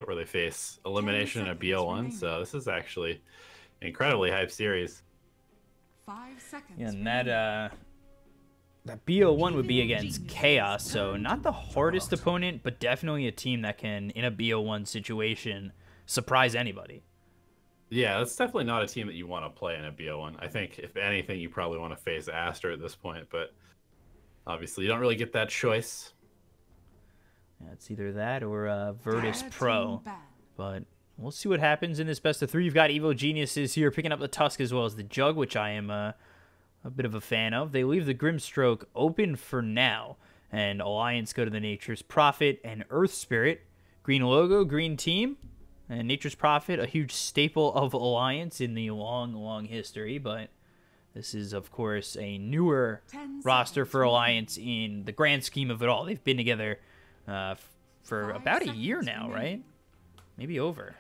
where they face elimination in a BO1. So this is actually an incredibly hyped series. 5 seconds. Yeah, and that BO1 would be against Chaos, so not the hardest opponent, but definitely a team that can, in a BO1 situation, surprise anybody. Yeah, that's definitely not a team that you want to play in a BO1. I think, if anything, you probably want to face Aster at this point, but obviously you don't really get that choice. Yeah, it's either that or Virtus Pro, but we'll see what happens in this best of three. You've got Evil Geniuses here picking up the Tusk as well as the Jug, which I am a bit of a fan of. They leave the Grimstroke open for now, and Alliance go to the Nature's Prophet and Earth Spirit. Green logo, green team, and Nature's Prophet, a huge staple of Alliance in the long, long history, but this is, of course, a newer roster for Alliance in the grand scheme of it all. They've been together for about a year now, right? Maybe over.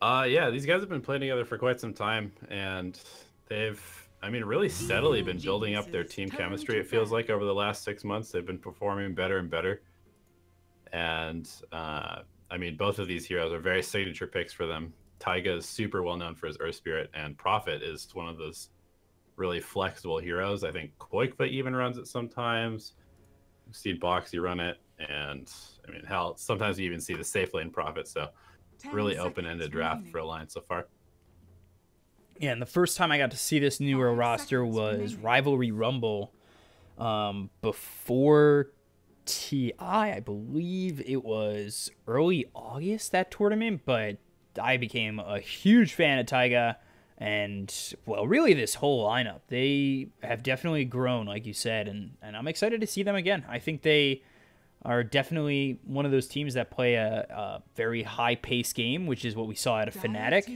Yeah, these guys have been playing together for quite some time, and they've, I mean, really steadily been building up their team chemistry. It feels like over the last 6 months, they've been performing better and better. And, I mean, both of these heroes are very signature picks for them. Taiga is super well known for his Earth Spirit, and Prophet is one of those really flexible heroes. I think Koikva even runs it sometimes. I've seen Boxy run it, and I mean, hell, sometimes you even see the safe lane Prophet. So really open-ended draft for Alliance so far. Yeah, and the first time I got to see this newer roster was Rivalry Rumble before TI. I believe it was early August, that tournament, but I became a huge fan of Taiga. And, well, really this whole lineup. They have definitely grown, like you said, and I'm excited to see them again. I think they are definitely one of those teams that play a very high-paced game, which is what we saw out of Fnatic,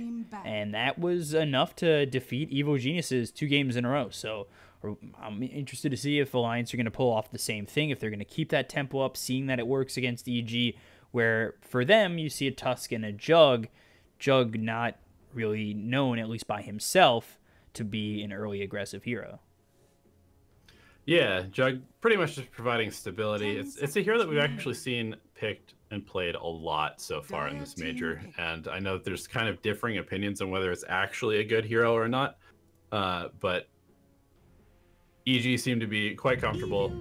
and that was enough to defeat Evil Geniuses 2 games in a row. So I'm interested to see if Alliance are going to pull off the same thing, if they're going to keep that tempo up, seeing that it works against EG, where for them you see a Tusk and a Jug not really known, at least by himself, to be an early aggressive hero. Yeah, Jug pretty much just providing stability. It's a hero that we've actually seen picked and played a lot so far in this major, and I know that there's kind of differing opinions on whether it's actually a good hero or not, but EG seem to be quite comfortable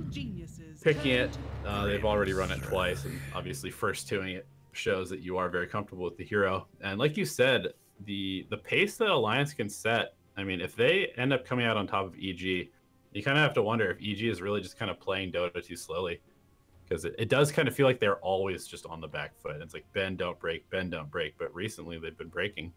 picking it. They've already run it twice, and obviously first twoing it shows that you are very comfortable with the hero. And like you said, the pace that Alliance can set, I mean, if they end up coming out on top of EG, you kind of have to wonder if EG is really just kind of playing Dota too slowly, because it does kind of feel like they're always just on the back foot. It's like bend, don't break, but recently they've been breaking.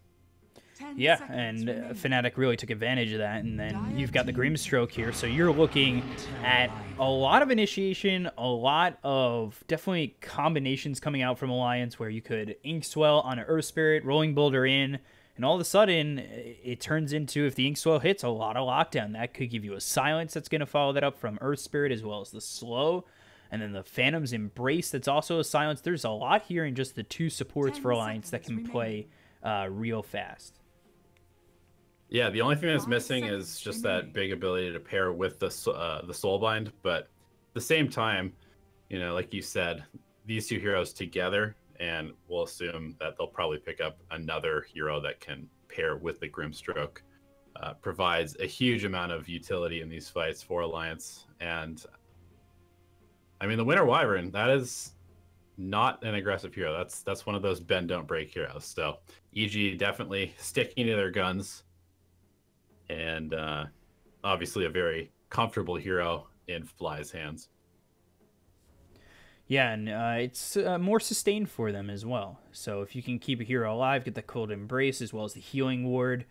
Yeah, and Fnatic really took advantage of that, and then you've got the Grimstroke here, so you're looking at a lot of initiation, a lot of definitely combinations coming out from Alliance, where you could Inkswell on an Earth Spirit, Rolling Boulder in, and all of a sudden, it turns into, if the Inkswell hits, a lot of lockdown. That could give you a silence that's going to follow that up from Earth Spirit, as well as the slow, and then the Phantom's Embrace that's also a silence. There's a lot here in just the 2 supports for Alliance that can play real fast. Yeah, the only thing that's missing is just that big ability to pair with the Soulbind. But at the same time, you know, like you said, these 2 heroes together, and we'll assume that they'll probably pick up another hero that can pair with the Grimstroke, provides a huge amount of utility in these fights for Alliance. And I mean, the Winter Wyvern, that is not an aggressive hero. That's one of those bend don't break heroes. So EG definitely sticking to their guns. And obviously a very comfortable hero in Fly's hands. Yeah, and it's more sustained for them as well. So if you can keep a hero alive, get the Cold Embrace as well as the Healing Ward,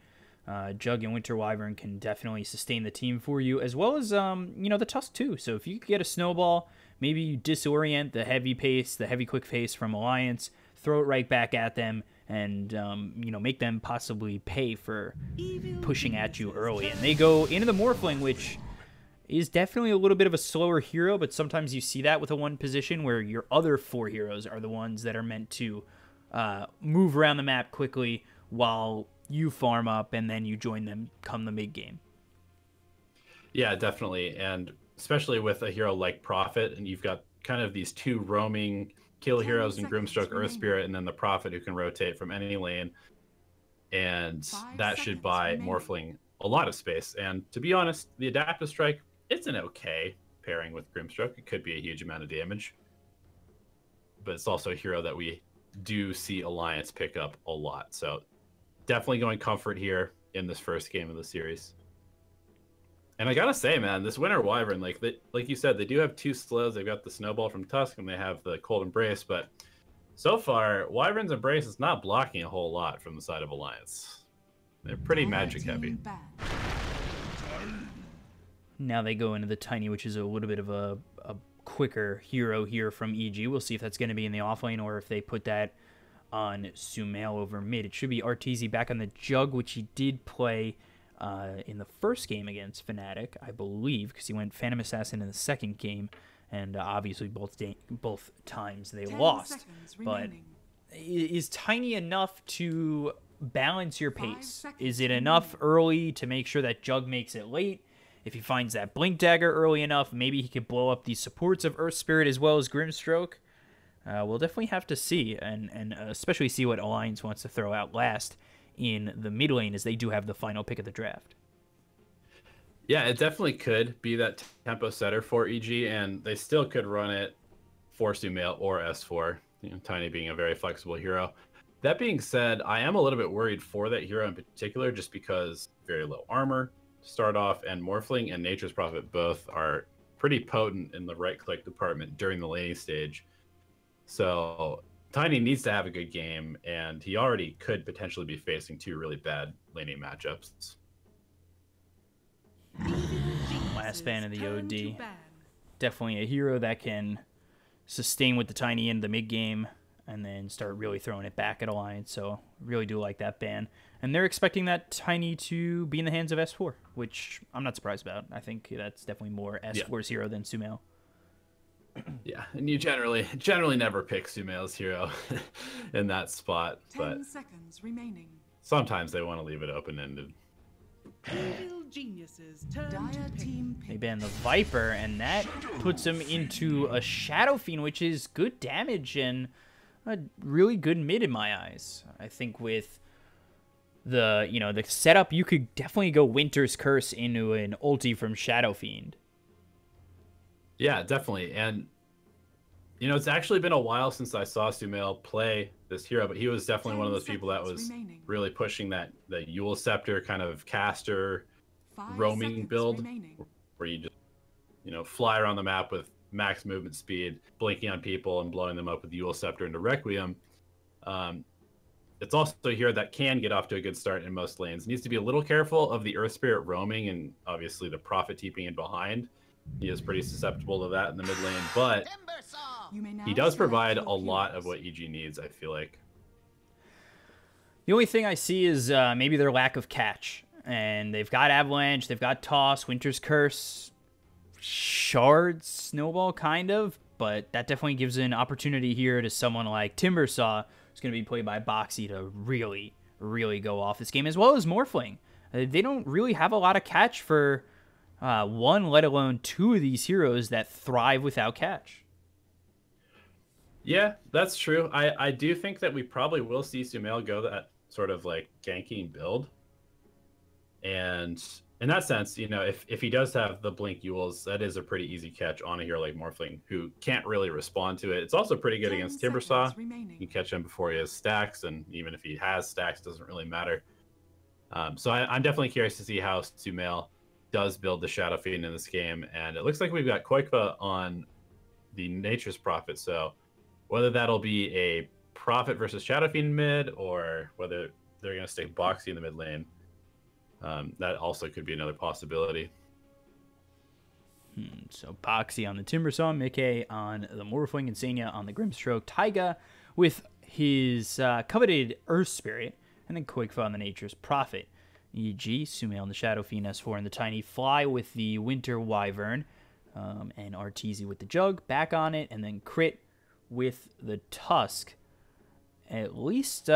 Jug and Winter Wyvern can definitely sustain the team for you, as well as you know, the Tusk too. So if you could get a Snowball, maybe you disorient the heavy pace, the heavy quick pace from Alliance, throw it right back at them, and you know, make them possibly pay for pushing at you early. And they go into the Morphling, which is definitely a little bit of a slower hero, but sometimes you see that with a 1 position where your other 4 heroes are the ones that are meant to move around the map quickly while you farm up, and then you join them come the mid game. Yeah, definitely. And especially with a hero like Prophet, and you've got kind of these 2 roaming kill 10 heroes in seconds Grimstroke, Earth remaining. Spirit, and then the Prophet who can rotate from any lane. And 5 that should seconds buy remaining. Morphling a lot of space. And to be honest, the Adaptive Strike, it's an okay pairing with Grimstroke. It could be a huge amount of damage. But it's also a hero that we do see Alliance pick up a lot. So definitely going Comfort here in this first game of the series. And I gotta say, man, this Winter Wyvern, like you said, they do have 2 slows. They've got the Snowball from Tusk, and they have the Cold Embrace. But so far, Wyvern's Embrace is not blocking a whole lot from the side of Alliance. They're pretty Dire magic team heavy. ban. Now they go into the Tiny, which is a little bit of a quicker hero here from EG. We'll see if that's going to be in the offlane or if they put that on Sumail over mid. It should be Arteezy back on the Jug, which he did play in the first game against Fnatic, I believe, because he went Phantom Assassin in the second game, and obviously both times they 10 lost. seconds But remaining. is Tiny enough to balance your 5 pace? seconds Is it enough early to make sure that Jug makes it late? If he finds that Blink Dagger early enough, maybe he could blow up the supports of Earth Spirit as well as Grimstroke. We'll definitely have to see, and especially see what Alliance wants to throw out last in the mid lane, as they do have the final pick of the draft. Yeah, it definitely could be that tempo setter for EG, and they still could run it for Sumail or S4, Tiny being a very flexible hero. That being said, I am a little bit worried for that hero in particular, just because very low armor to start off, and Morphling and Nature's Prophet both are pretty potent in the right-click department during the laning stage. So Tiny needs to have a good game, and he already could potentially be facing 2 really bad laning matchups. Last ban of the Turn to OD. ban. Definitely a hero that can sustain with the Tiny in the mid game and then start really throwing it back at Alliance. So really do like that ban. And they're expecting that Tiny to be in the hands of S4, which I'm not surprised about. I think that's definitely more S4's hero than Sumail. Yeah, and you generally never pick Sumail's hero in that spot, 10 but seconds remaining. sometimes they want to leave it open-ended. Evil geniuses turn to Dire pick. team They pick. ban the Viper, and that puts him into a Shadow Fiend, which is good damage and a really good mid in my eyes. I think with the the setup, you could definitely go Winter's Curse into an ulti from Shadow Fiend. Yeah, definitely. And it's actually been a while since I saw Sumail play this hero, but he was definitely one of 10 those people that was seconds remaining. really pushing that Yule Scepter kind of caster 5 roaming seconds build, remaining. where you just fly around the map with max movement speed, blinking on people and blowing them up with Yule Scepter into Requiem. It's also a hero that can get off to a good start in most lanes. Needs to be a little careful of the Earth Spirit roaming and obviously the Prophet TPing in behind. He is pretty susceptible to that in the mid lane, but You may now he does select provide your a lot heroes. of what EG needs, I feel like. The only thing I see is maybe their lack of catch. And they've got Avalanche, they've got Toss, Winter's Curse, Shards, Snowball, kind of. But that definitely gives an opportunity here to someone like Timbersaw, who's going to be played by Boxy, to really, really go off this game, as well as Morphling. They don't really have a lot of catch for one, let alone 2 of these heroes that thrive without catch. Yeah, that's true. I do think that we probably will see Sumail go that sort of like ganking build. And in that sense, if he does have the Blink Yules, that is a pretty easy catch on a hero like Morphling, who can't really respond to it. It's also pretty good 10 against seconds Timbersaw. remaining. You can catch him before he has stacks, and even if he has stacks, it doesn't really matter. So I'm definitely curious to see how Sumail does build the Shadow Fiend in this game. And it looks like we've got Koikva on the Nature's Prophet, so whether that'll be a Prophet versus Shadow Fiend mid, or whether they're going to stick Boxy in the mid lane, that also could be another possibility. So Boxy on the Timbersaw, Mickey on the Morphling, and Senya on the Grimstroke, Taiga with his coveted Earth Spirit, and then Koikva on the Nature's Prophet. E.g., Sumail on the Shadow Fiend, S4 and the Tiny Fly with the Winter Wyvern, and Arteezy with the Jug, back on it, and then Crit with the Tusk. At least,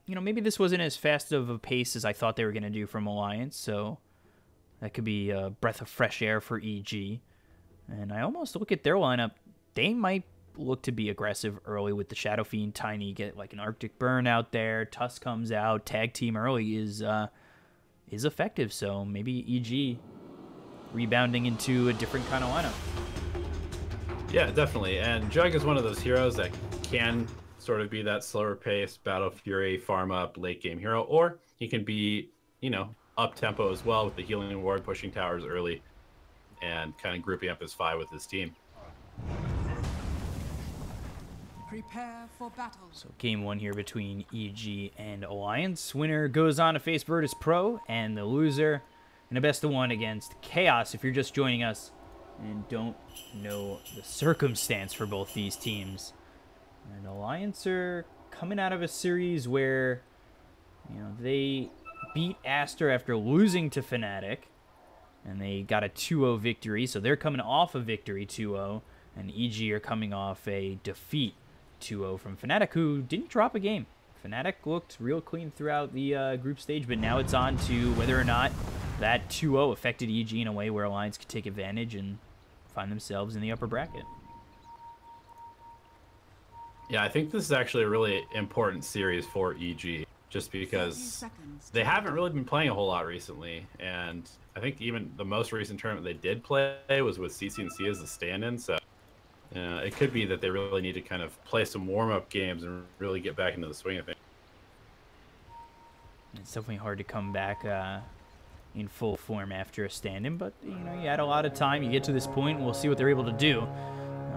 maybe this wasn't as fast of a pace as I thought they were going to do from Alliance, so that could be a breath of fresh air for EG. And I almost look at their lineup. They might look to be aggressive early with the Shadow Fiend. Tiny get like an Arctic Burn out there. Tusk comes out. Tag team early is effective. So maybe EG rebounding into a different kind of lineup. Yeah, definitely. And Jug is one of those heroes that can sort of be that slower pace, Battle Fury, farm up, late game hero, or he can be, you know, up tempo as well with the healing ward, pushing towers early, and kind of grouping up his 5 with his team. Prepare for battle. So game 1 here between EG and Alliance. Winner goes on to face Virtus Pro, and the loser in a best of 1 against Chaos. If you're just joining us and don't know the circumstance for both these teams, and Alliance are coming out of a series where, you know, they beat Aster after losing to Fnatic, and they got a 2-0 victory, so they're coming off a victory 2-0, and EG are coming off a defeat 2-0 from Fnatic, who didn't drop a game. Fnatic looked real clean throughout the group stage, but now it's on to whether or not that 2-0 affected EG in a way where Alliance could take advantage and find themselves in the upper bracket. Yeah, I think this is actually a really important series for EG, just because they haven't really been playing a whole lot recently, and I think even the most recent tournament they did play was with CCNC as the stand-in, so it could be that they really need to kind of play some warm-up games and really get back into the swing of things. It's definitely hard to come back in full form after a stand-in, but you know, you had a lot of time. You get to this point, and we'll see what they're able to do.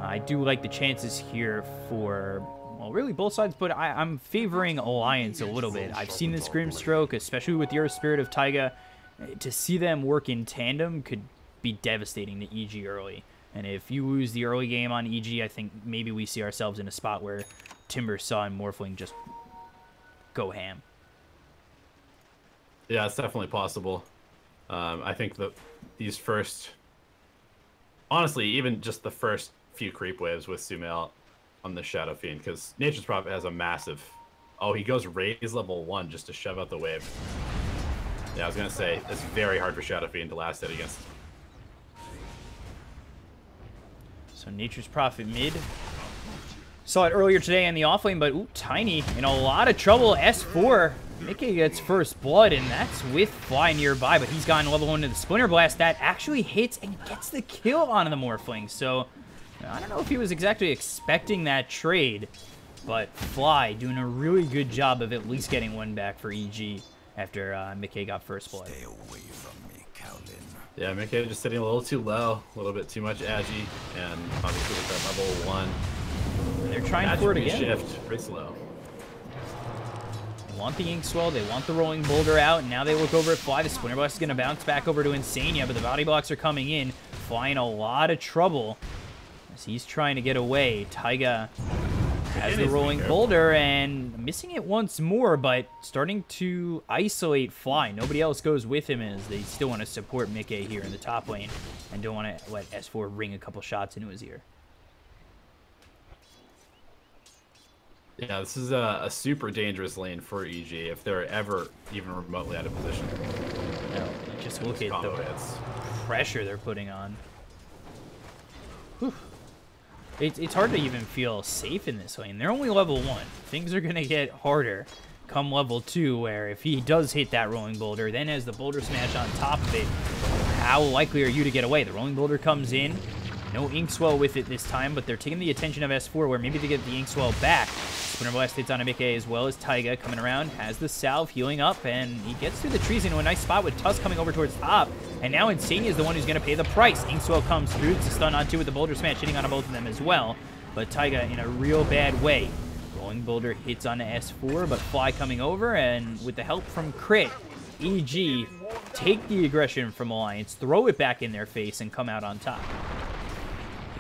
I do like the chances here for, well, really both sides, but I'm favoring Alliance a little bit. I've seen this Grimstroke, especially with the Earth Spirit of Taiga. To see them work in tandem could be devastating to EG early. And if you lose the early game on EG, I think maybe we see ourselves in a spot where Timber Saw and Morphling just go ham. Yeah, it's definitely possible. I think that these first, honestly, even just the first few creep waves with Sumail on the Shadow Fiend, because Nature's Prophet has a massive, oh, he goes raise level 1 just to shove out the wave. Yeah, I was gonna say it's very hard for Shadow Fiend to last it against. So Nature's Prophet mid. Saw it earlier today in the offlane, but ooh, Tiny in a lot of trouble. S4, Mickey gets first blood, and that's with Fly nearby, but he's gotten level 1 to the Splinter Blast. That actually hits and gets the kill on the Morphling. So I don't know if he was exactly expecting that trade, but Fly doing a really good job of at least getting one back for EG after Mickey got first blood. Stay away from me, Cowlin. Yeah, Mickey just sitting a little too low, a little bit too much agi, and obviously with that level 1. And they're trying for it again. Shift pretty slow. They want the Ink Swell, they want the Rolling Boulder out, and now they look over at Fly. The Splinter Blast is going to bounce back over to Insania, but the body blocks are coming in. Fly in a lot of trouble as he's trying to get away. Taiga has the Rolling Boulder and missing it once more, but starting to isolate Fly. Nobody else goes with him as they still want to support Mickey here in the top lane and don't want to let S4 ring a couple shots into his ear. Yeah, this is a super dangerous lane for EG if they're ever even remotely out of position. No, just look at the pressure they're putting on. Whew. It's hard to even feel safe in this lane. They're only level 1. Things are going to get harder come level 2, where if he does hit that Rolling Boulder, then has the Boulder Smash on top of it, how likely are you to get away? The Rolling Boulder comes in. No Inkswell with it this time, but they're taking the attention of S4, where maybe they get the Inkswell back. Splinter Blast hits on Mickey as well as Taiga coming around, has the salve healing up, and he gets through the trees into a nice spot with Tusk coming over towards top. And now Insania is the one who's going to pay the price. Inkswell comes through, it's a stun on 2 with the Boulder Smash hitting on both of them as well. But Taiga in a real bad way. Rolling Boulder hits on S4, but Fly coming over, and with the help from Crit, EG take the aggression from Alliance, throw it back in their face, and come out on top.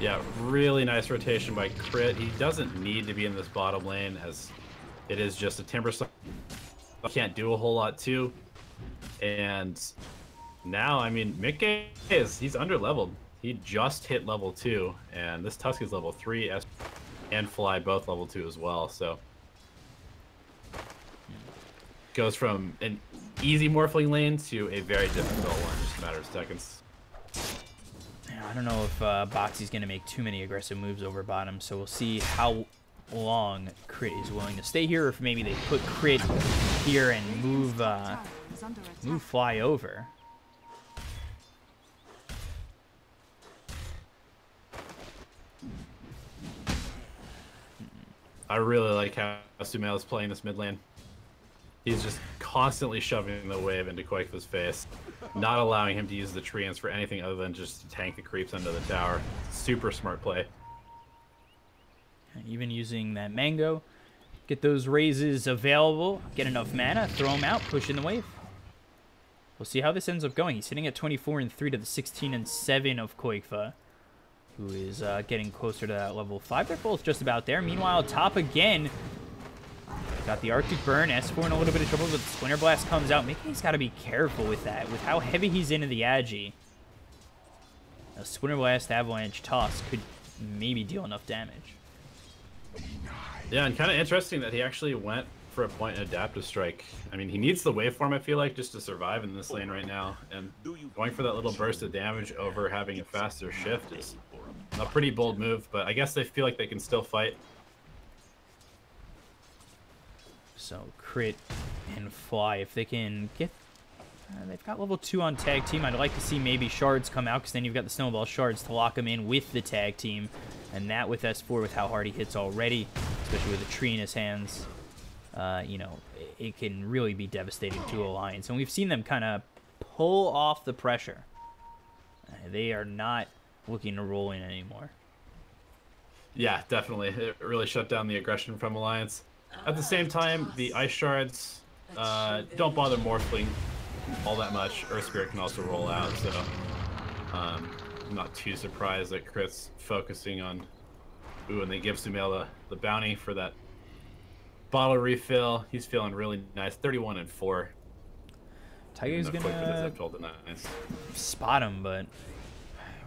Yeah, really nice rotation by Crit. He doesn't need to be in this bottom lane, as it is just a Timber Saw. Can't do a whole lot too. And now, I mean, Mickey he's under-leveled. He just hit level 2, and this Tusk is level 3, and Fly both level 2 as well, so goes from an easy Morphling lane to a very difficult one, just a matter of seconds. I don't know if Boxy's going to make too many aggressive moves over bottom, so we'll see how long Crit is willing to stay here, or if maybe they put Crit here and move Fly over. I really like how Sumail is playing this mid lane. He's just constantly shoving the wave into Quakefa's face, not allowing him to use the treants for anything other than just to tank the creeps under the tower. Super smart play. Even using that mango, get those raises available, get enough mana, throw them out, push in the wave. We'll see how this ends up going. He's sitting at 24 and 3 to the 16 and 7 of Quakefa, who is getting closer to that level 5. They're both just about there. Meanwhile, top again. Got the Arctic Burn, S4 in a little bit of trouble, but the Splinter Blast comes out. Mickey's got to be careful with that, with how heavy he's into the Agi. A Splinter Blast Avalanche toss could maybe deal enough damage. Yeah, and kind of interesting that he actually went for a point and adaptive strike. I mean, he needs the waveform, I feel like, just to survive in this lane right now. And going for that little burst of damage over having a faster shift is a pretty bold move, but I guess they feel like they can still fight. So Crit and Fly, if they can get... they've got level 2 on tag team. I'd like to see maybe Shards come out, because then you've got the Snowball Shards to lock him in with the tag team. And that with S4, with how hard he hits already, especially with a tree in his hands, you know, it can really be devastating to Alliance. And we've seen them kind of pull off the pressure. They are not looking to roll in anymore. Yeah, definitely. It really shut down the aggression from Alliance. At the same time, the Ice Shards don't bother morphling all that much. Earth Spirit can also roll out, so I'm not too surprised that Crit's focusing on... Ooh, and they give Sumail the bounty for that bottle refill. He's feeling really nice. 31 and 4. Tiger's gonna spot him, but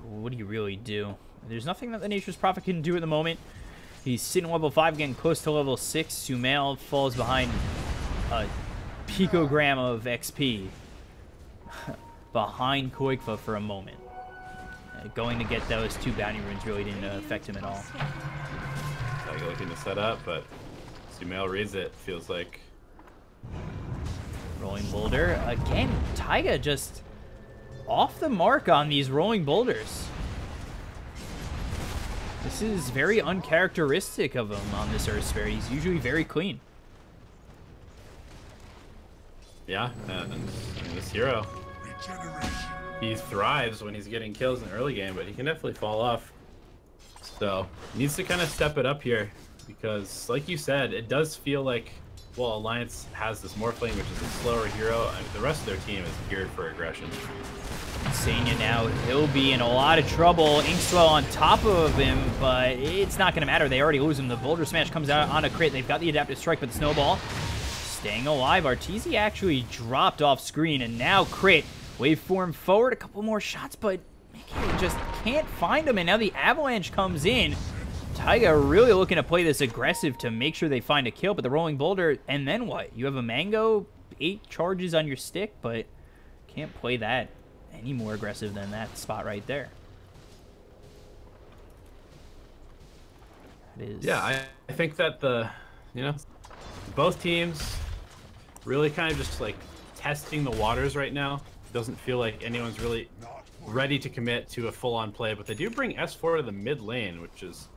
what do you really do? There's nothing that the Nature's Prophet can do at the moment. He's sitting level 5, getting close to level 6. Sumail falls behind a picogram of XP behind Quakefa for a moment. Going to get those 2 bounty runes really didn't affect him at all. Tiger looking to set up, but Sumail reads it, feels like. Rolling Boulder. Again, Taiga just off the mark on these rolling boulders. This is very uncharacteristic of him on this Earth Sphere. He's usually very clean. Yeah, and this hero, he thrives when he's getting kills in the early game, but he can definitely fall off. So, needs to kind of step it up here, because, like you said, it does feel like, well, Alliance has this Morphling, which is a slower hero, and the rest of their team is geared for aggression. Senya now, he'll be in a lot of trouble. Inkswell on top of him, but it's not going to matter. They already lose him. The Boulder Smash comes out on a Crit. They've got the Adaptive Strike, but the Snowball staying alive. Arteezy actually dropped off screen, and now Crit. Waveform forward, a couple more shots, but Mickey just can't find him, and now the Avalanche comes in. Taiga really looking to play this aggressive to make sure they find a kill, but the Rolling Boulder, and then what? You have a Mango, 8 charges on your stick, but can't play that any more aggressive than that spot right there. It is. Yeah, I think that both teams really kind of just like testing the waters right now. Doesn't feel like anyone's really ready to commit to a full-on play, but they do bring S4 to the mid lane, which is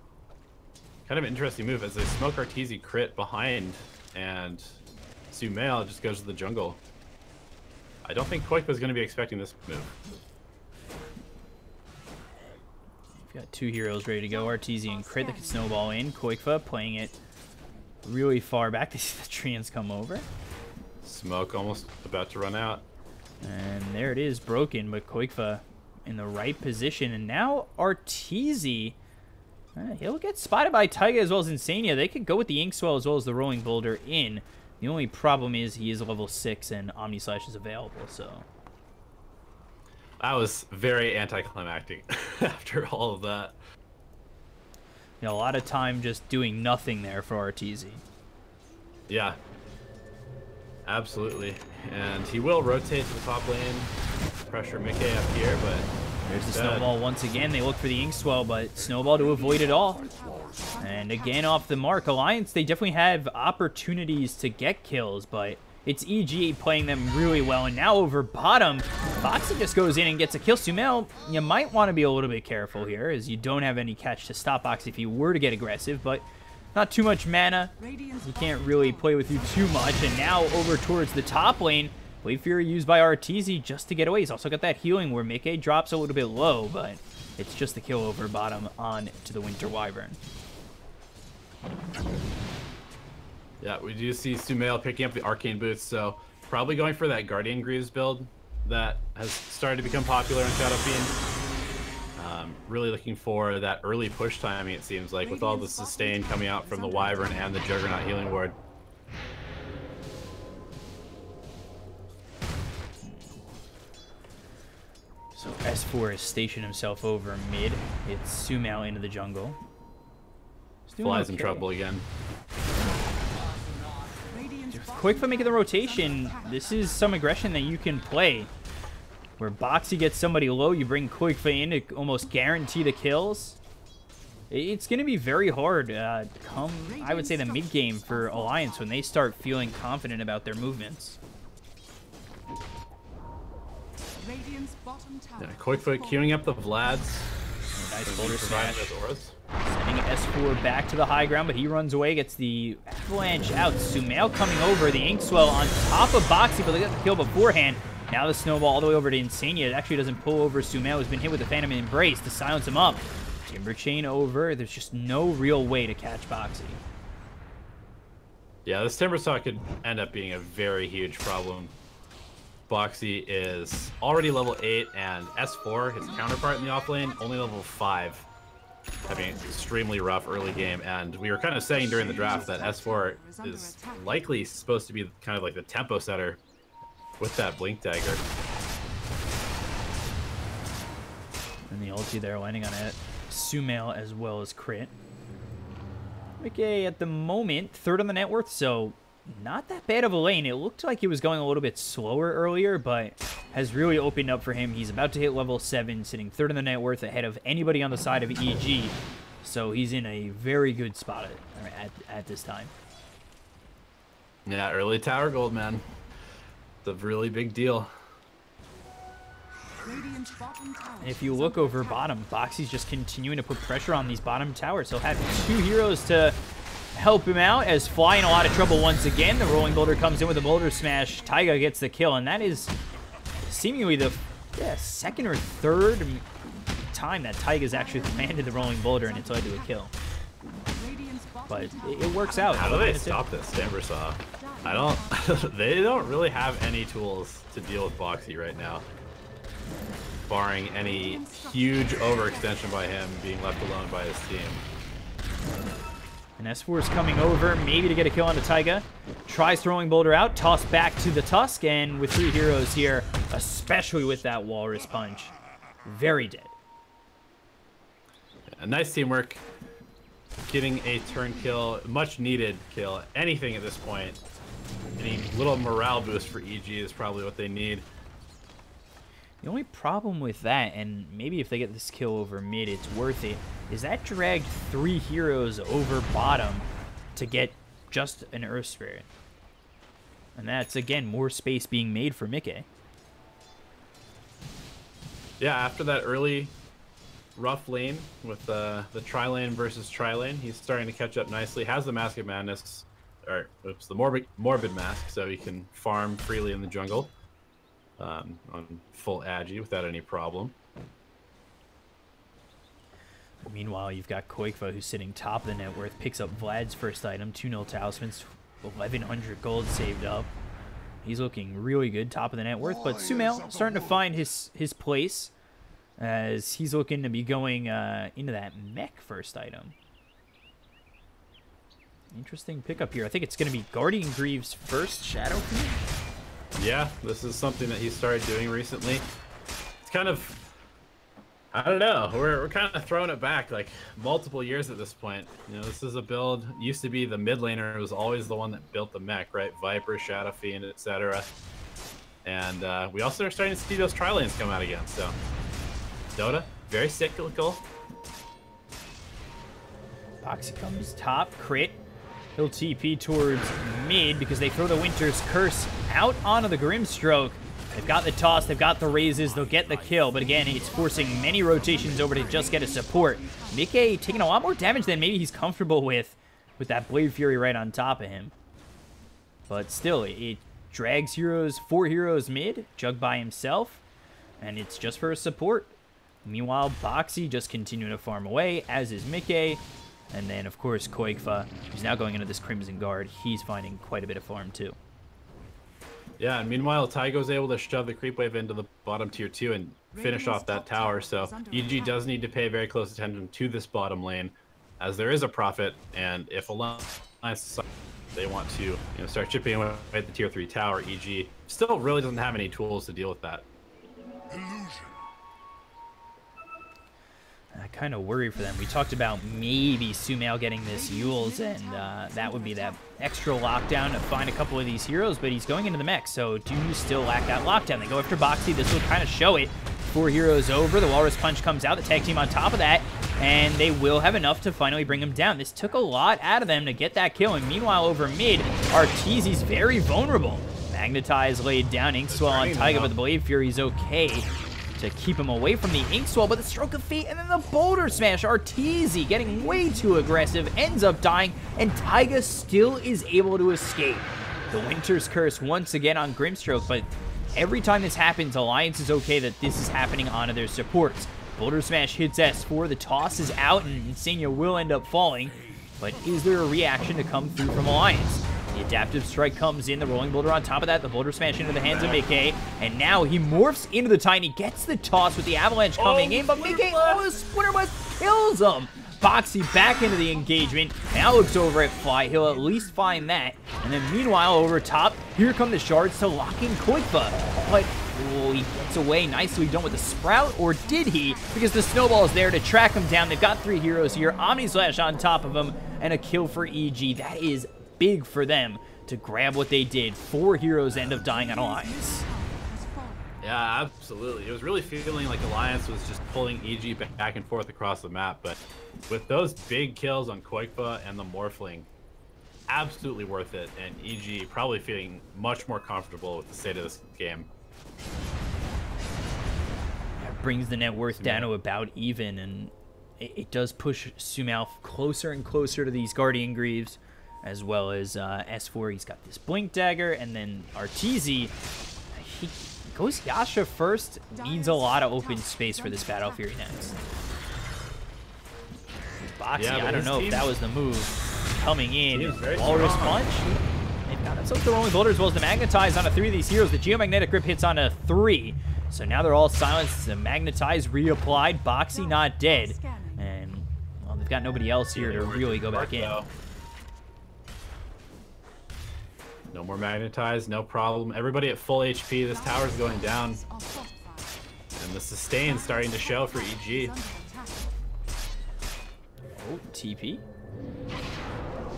kind of an interesting move as they smoke Arteezy Crit behind, and Sumail just goes to the jungle. I don't think Quake was going to be expecting this move. You've got 2 heroes ready to go, Arteezy and Crit that can snowball in. Quakefa playing it really far back. They see the treants come over. Smoke almost about to run out. And there it is, broken, but Quakefa in the right position. And now Arteezy, he'll get spotted by Taiga as well as Insania. They could go with the Inkswell as well as the Rolling Boulder in. The only problem is he is level 6 and Omni Slash is available, so. That was very anticlimactic after all of that. You know, a lot of time just doing nothing there for Arteezy. Yeah. Absolutely. And he will rotate to the top lane, pressure Mickey up here, but There's the snowball once again. They look for the Inkswell, but snowball to avoid it all. And again, off the mark. Alliance, they definitely have opportunities to get kills, but it's EG playing them really well. And now over bottom, Boxy just goes in and gets a kill. Sumail, you might want to be a little bit careful here, as you don't have any catch to stop Boxy if you were to get aggressive, but not too much mana. He can't really play with you too much. And now over towards the top lane, Blade Fury used by Arteezy just to get away. He's also got that healing where Mickey drops a little bit low, but it's just the kill over bottom on to the Winter Wyvern. Yeah, we do see Sumail picking up the Arcane Boots, so probably going for that Guardian Greaves build that has started to become popular in Shadow Fiend. Really looking for that early push timing, it seems like, with all the sustain coming out from the Wyvern and the Juggernaut healing ward. So S4 has stationed himself over mid. It's Sumail into the jungle. Flies in trouble again. Quick for making the rotation. This is some aggression that you can play. Where Boxy gets somebody low, you bring Quickfa in to almost guarantee the kills. It's going to be very hard come, I would say, the mid-game for Alliance when they start feeling confident about their movements. Yeah, Quickfoot queuing up the Vlads. Nice boulder smash. Auras. Sending S4 back to the high ground, but he runs away, gets the avalanche out. Sumail coming over, the Inkswell on top of Boxy, but they got the kill beforehand. Now the snowball all the way over to Insania. It actually doesn't pull over Sumail, who's been hit with the Phantom Embrace to silence him up. Timber Chain over. There's just no real way to catch Boxy. Yeah, this Timber Saw could end up being a very huge problem. Boxy is already level 8, and S4, his counterpart in the offlane, only level 5. Having an extremely rough early game, and we were kind of saying during the draft that S4 is likely supposed to be kind of like the tempo setter with that Blink Dagger. And the ulti there landing on it. Sumail as well as crit. Mickey at the moment, third on the net worth, so not that bad of a lane. It looked like he was going a little bit slower earlier, but has really opened up for him. He's about to hit level 7, sitting third on the net worth ahead of anybody on the side of EG. So he's in a very good spot at this time. Yeah, early tower gold, man. It's a really big deal. And if you look over bottom, Boxy's just continuing to put pressure on these bottom towers. He'll have 2 heroes to help him out as Fly in a lot of trouble once again. The Rolling Boulder comes in with a Boulder Smash. Taiga gets the kill, and that is seemingly the second or third time that Taiga's actually landed the Rolling Boulder and it's led to a kill. But it works out. How do they stop this Timber Saw? I don't... they don't really have any tools to deal with Boxy right now. Barring any huge overextension by him being left alone by his team. And S4 is coming over, maybe to get a kill onto Taiga. Tries throwing Boulder out, tossed back to the Tusk, and with 3 heroes here, especially with that Walrus Punch, very dead. A nice teamwork. Getting a turn kill, much needed kill. Anything at this point. Any little morale boost for EG is probably what they need. The only problem with that, and maybe if they get this kill over mid, it's worth it, is that dragged 3 heroes over bottom to get just an Earth Spirit. And that's, again, more space being made for Mickey. Yeah, after that early rough lane with the tri-lane versus tri-lane, he's starting to catch up nicely. Has the Mask of Madness, or oops, the Morbid Mask, so he can farm freely in the jungle. On full agi without any problem. Meanwhile, you've got Koikva, who's sitting top of the net worth, picks up Vlad's first item, 2-0 talismans, 1,100 gold saved up. He's looking really good, top of the net worth, but Sumail starting to find his place as he's looking to be going into that mech first item. Interesting pickup here. I think it's going to be Guardian Greaves first, Shadow Fiend. Yeah, this is something that he started doing recently. It's kind of, I don't know, we're kind of throwing it back like multiple years at this point. You know, this is a build, used to be the mid laner was always the one that built the mech, right? Viper, Shadow Fiend, etc. And we also are starting to see those tri-lanes come out again, so Dota, very cyclical. Boxy comes top, crit. He'll TP towards mid because they throw the Winter's Curse out onto the Grimstroke. They've got the toss, they've got the raises, they'll get the kill, but again, it's forcing many rotations over to just get a support. Mickey taking a lot more damage than maybe he's comfortable with that Blade Fury right on top of him. But still, it drags heroes, 4 heroes mid, Jug by himself, and it's just for a support. Meanwhile, Boxy just continuing to farm away, as is Mickey. And then, of course, Koigfa, who's now going into this Crimson Guard. He's finding quite a bit of farm, too. Yeah, and meanwhile, Taigo's able to shove the creep wave into the bottom tier 2 and finish off that tower. So EG does need to pay very close attention to this bottom lane, as there is a profit. And if Alliance they want to start chipping away at the tier 3 tower, EG still really doesn't have any tools to deal with that. I kind of worry for them. We talked about maybe Sumail getting this Yules, and that would be that extra lockdown to find a couple of these heroes, but he's going into the mech, so do you still lack that lockdown? They go after Boxy. This will kind of show it. 4 heroes over. The Walrus Punch comes out. The tag team on top of that, and they will have enough to finally bring him down. This took a lot out of them to get that kill, and meanwhile, over mid, Arteezy's very vulnerable. Magnetize laid down. Inkswell on Taiga, but the Blade Fury's okay to keep him away from the Inkswell, but the Stroke of Fate and then the Boulder Smash. Arteezy getting way too aggressive, ends up dying, and Taiga still is able to escape. The Winter's Curse once again on Grimstroke, but every time this happens, Alliance is okay that this is happening onto their supports. Boulder Smash hits S4, the toss is out, and Insania will end up falling, but is there a reaction to come through from Alliance? The Adaptive Strike comes in, the Rolling Boulder on top of that, the Boulder Smash into the hands of Mickey, and now he morphs into the Tiny, gets the toss with the Avalanche coming in, but Mickey, the Splinter Blast kills him! Boxy back into the engagement, now looks over at Fly, he'll at least find that, and then meanwhile over top, here come the shards to lock in Koigfa, but he gets away nicely done with the Sprout, or did he? Because the Snowball is there to track him down, they've got 3 heroes here, Omni Slash on top of him, and a kill for EG, that is big for them to grab what they did. 4 heroes end up dying on Alliance. Yeah, absolutely. It was really feeling like Alliance was just pulling EG back and forth across the map, but with those big kills on Koigfa and the Morphling, absolutely worth it, and EG probably feeling much more comfortable with the state of this game. That brings the net worth down to about even, and it does push Sumail closer and closer to these Guardian Greaves, as well as S4. He's got this Blink Dagger, and then Arteezy, he goes Yasha first, needs a lot of open space for this Battle Fury next. Boxy, yeah, I don't know if that was the move. Coming in, Walrus Punch. They've got themselves the Rolling Boulder as well as the Magnetize on 3 of these heroes. The Geomagnetic Grip hits on 3. So now they're all silenced. The Magnetize reapplied. Boxy not dead. And, well, they've got nobody else here to really go back in. No more Magnetize, no problem. Everybody at full HP. This tower's going down. And the sustain starting to show for EG. Oh, TP.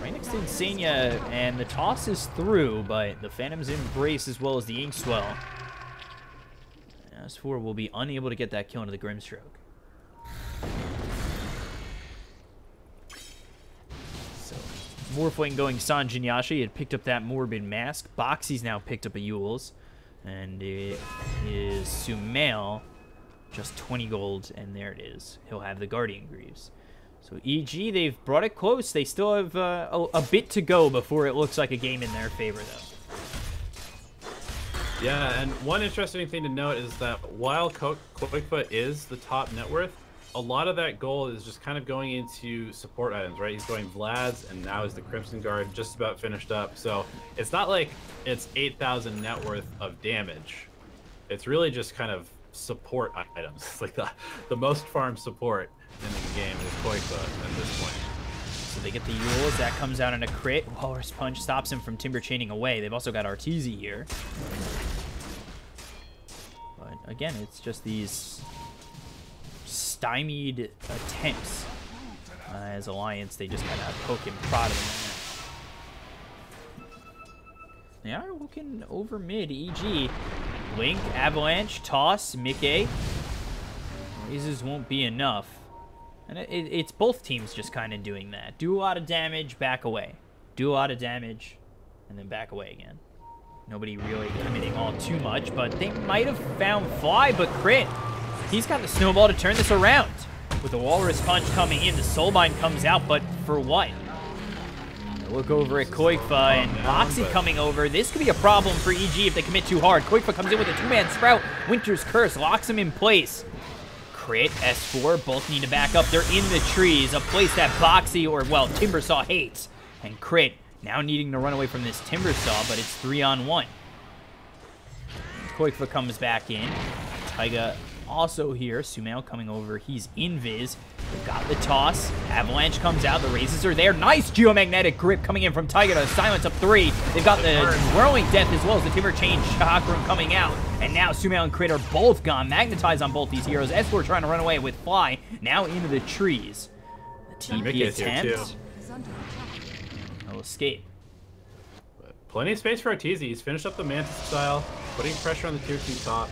Right next to Insania, and the toss is through, but the Phantom's Embrace as well as the Inkswell. S4 will be unable to get that kill into the Grimstroke. So, Morphling going Sanjin Yasha. He had picked up that Morbid Mask. Boxy's now picked up a Yules. And it is Sumail. Just 20 gold, and there it is. He'll have the Guardian Greaves. So EG, they've brought it close. They still have a bit to go before it looks like a game in their favor, though. Yeah, and one interesting thing to note is that while Koigfa is the top net worth, a lot of that gold is just kind of going into support items, right? He's going Vlad's, and now is the Crimson Guard just about finished up. So it's not like it's 8,000 net worth of damage. It's really just kind of support items. It's like the most farm support in the game is Koigfa at this point. So they get the Yules. That comes out in a crit. Walrus Punch stops him from Timber Chaining away. They've also got Arteezy here. But again, it's just these stymied attempts. As Alliance, they just kind of poke and prod him. They are looking over mid. EG. Blink, Avalanche, Toss, Mickey. Razors won't be enough. And it's both teams just kind of doing that. Do a lot of damage, back away. Do a lot of damage, and then back away again. Nobody really committing all too much, but they might have found Fly, but Crit, he's got the snowball to turn this around. With the Walrus Punch coming in, the Soulbind comes out, but for what? Look over at Koikfa and Boxy coming over. This could be a problem for EG if they commit too hard. Koikfa comes in with a two-man sprout. Winter's Curse locks him in place. Crit, S4, both need to back up. They're in the trees, a place that Boxy, or, well, Timbersaw hates. And Crit now needing to run away from this Timbersaw, but it's 3-on-1. Koikfa comes back in. Taiga also here. Sumail coming over. He's invis. They've got the toss. Avalanche comes out. The Razors are there. Nice geomagnetic grip coming in from Taiga to silence up 3. They've got the Whirling Death as well as the Timber Chain Chakram coming out. And now Sumail and Crit are both gone. Magnetize on both these heroes. S4 trying to run away with Fly. Now into the trees. The TP attempt. No escape. Plenty of space for Arteezy. He's finished up the Mantis style, putting pressure on the tier 2 top.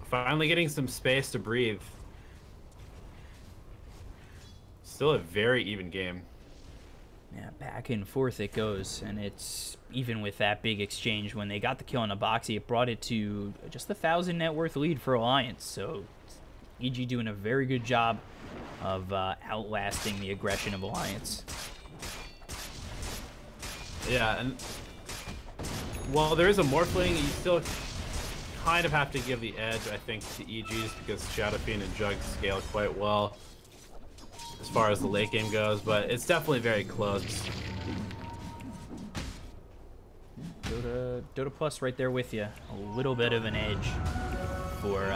Finally getting some space to breathe. Still a very even game. Yeah, back and forth it goes, and it's even with that big exchange. When they got the kill on Aboxy, it brought it to just a 1,000 net worth lead for Alliance. So EG doing a very good job of outlasting the aggression of Alliance. Yeah, and while there is a Morphling, you still kind of have to give the edge, I think, to EGs because Shadow Fiend and Jug scale quite well as far as the late game goes, but it's definitely very close. Dota Plus right there with you. A little bit of an edge for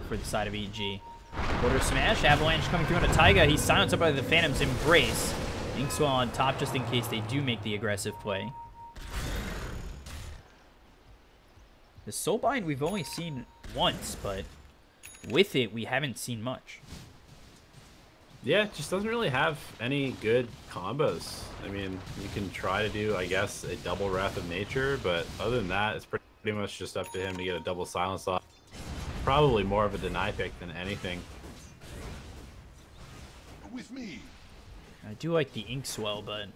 the side of EG. Quarter smash, Avalanche coming through on a Taiga. He's silenced up by the Phantom's Embrace. Inkswell on top just in case they do make the aggressive play. The Soulbind we've only seen once, but with it we haven't seen much. Yeah, it just doesn't really have any good combos. I mean, you can try to do, I guess, a double Wrath of Nature, but other than that, it's pretty much just up to him to get a double silence off. Probably more of a deny pick than anything. With me. I do like the Inkswell, but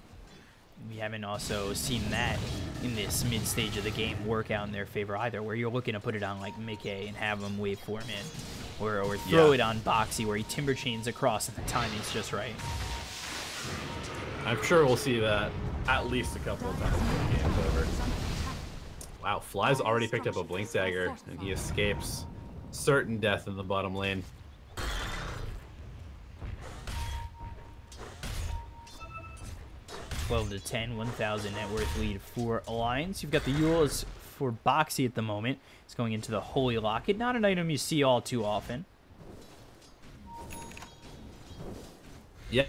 we haven't also seen that in this mid stage of the game work out in their favor either, where you're looking to put it on like Mickey and have him waveform in, or throw it on Boxy where he timber chains across and the timing's just right. I'm sure we'll see that at least a couple of times before the game's over. Wow, Fly's already picked up a Blink Dagger and he escapes certain death in the bottom lane. 12-10, 1,000 net worth lead for Alliance. You've got the Euls for Boxy at the moment. It's going into the Holy Locket. Not an item you see all too often. Yeah,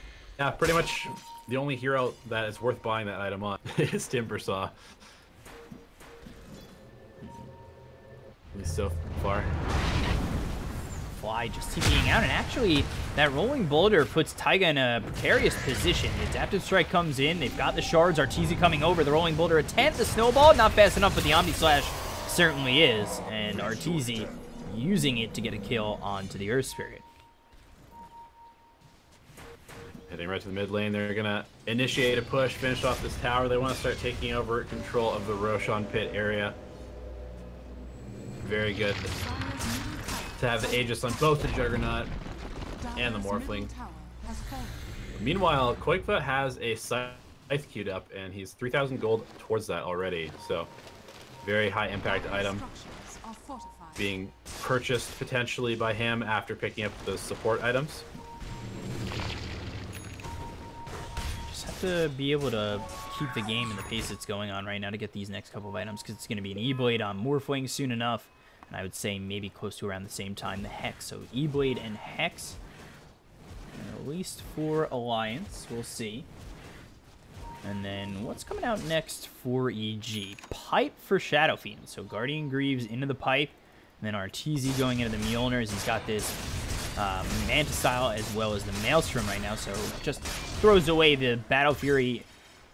pretty much the only hero that is worth buying that item on is Timbersaw. At least so far. Fly just TPing out, and actually that rolling boulder puts Taiga in a precarious position. The adaptive strike comes in, they've got the shards, Arteezy coming over, the rolling boulder attempt, the snowball, not fast enough, but the Omni Slash certainly is, and Arteezy using it to get a kill onto the Earth Spirit. Heading right to the mid lane, they're gonna initiate a push, finish off this tower. They want to start taking over control of the Roshan pit area. Very good to have the Aegis on both the Juggernaut and the Morphling. Meanwhile, Koikfa has a Scythe queued up, and he's 3,000 gold towards that already. So, very high impact item being purchased potentially by him after picking up the support items. Just have to be able to keep the game in the pace it's going on right now to get these next couple of items, because it's going to be an E-Blade on Morphling soon enough. And I would say maybe close to around the same time the Hex. So E-Blade and Hex, at least for Alliance, we'll see. And then what's coming out next for EG? Pipe for Shadow Fiend. So Guardian Greaves into the Pipe, and then Arteezy going into the Mjolnirs. He's got this Manta style as well as the Maelstrom right now, so just throws away the Battle Fury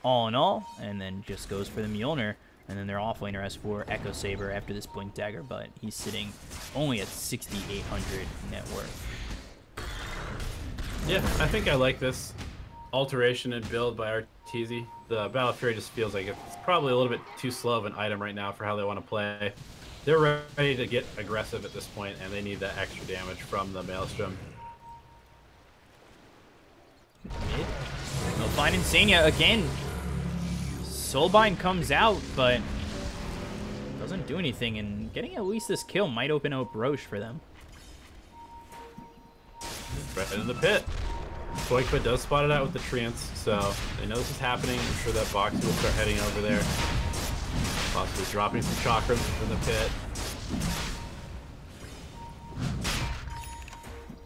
all in all, and then just goes for the Mjolnir. And then their offlaner S4 Echo Saber after this Blink Dagger, but he's sitting only at 6,800 net worth. Yeah, I think I like this alteration and build by Arteezy. The Battle Fury just feels like it's probably a little bit too slow of an item right now for how they want to play. They're ready to get aggressive at this point, and they need that extra damage from the Maelstrom. Mid. They'll find Insania again. Soulbind comes out, but doesn't do anything, and getting at least this kill might open up Roche for them. Right into the pit. Koikba does spot it out with the Treants, so they know this is happening. I'm sure that Boxy will start heading over there. Possibly dropping some chakrams in the pit.